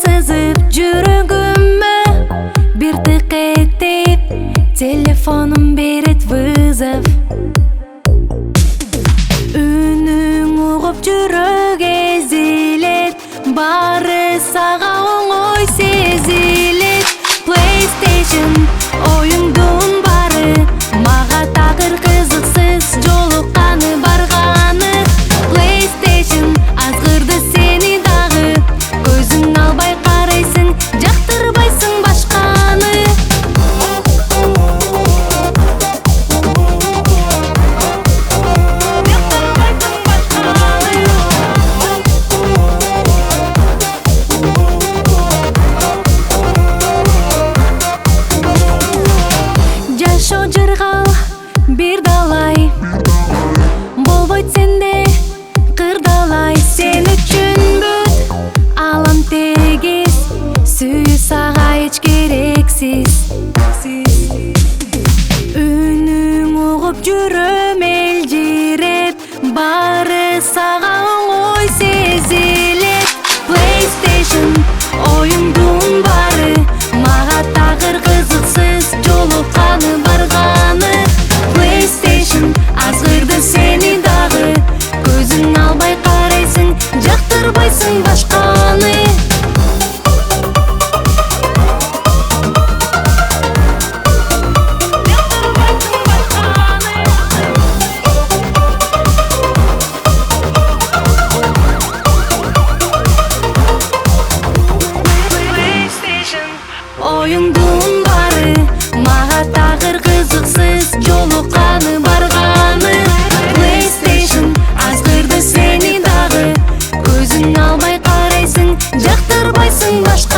сызып жүрөгүмө бир тык этип, телефонум берет вызов. Үнүң угуп жүрөк эзилет, баары сага оңой сезилет. PlayStation оюңдун бары мага такыр кызыксыз, жолукканы барганы. PlayStation азгырды сени дагы, көзүң албай карайсың, жактырбайсың башканы. Жашоо жыргал бир далай, болбойт сенде кырдалай. Сен үчүн бүт алам тегиз, сүйүү сага эч керексиз. Үнүң угуп жүрөм элжиреп, баары сага оңой сезилет. PlayStation оюңдун бары мага такыр кызыксыз, жолукканы барганы. PlayStation азгырды сени дагы, көзүң албай карайсың, жактырбайсың башканы. Оюңдун бары мага такыр кызыксыз, жолукканы барганы. PlayStation азгырды сени дагы, көзүң албай карайсың, жактырбайсың башка.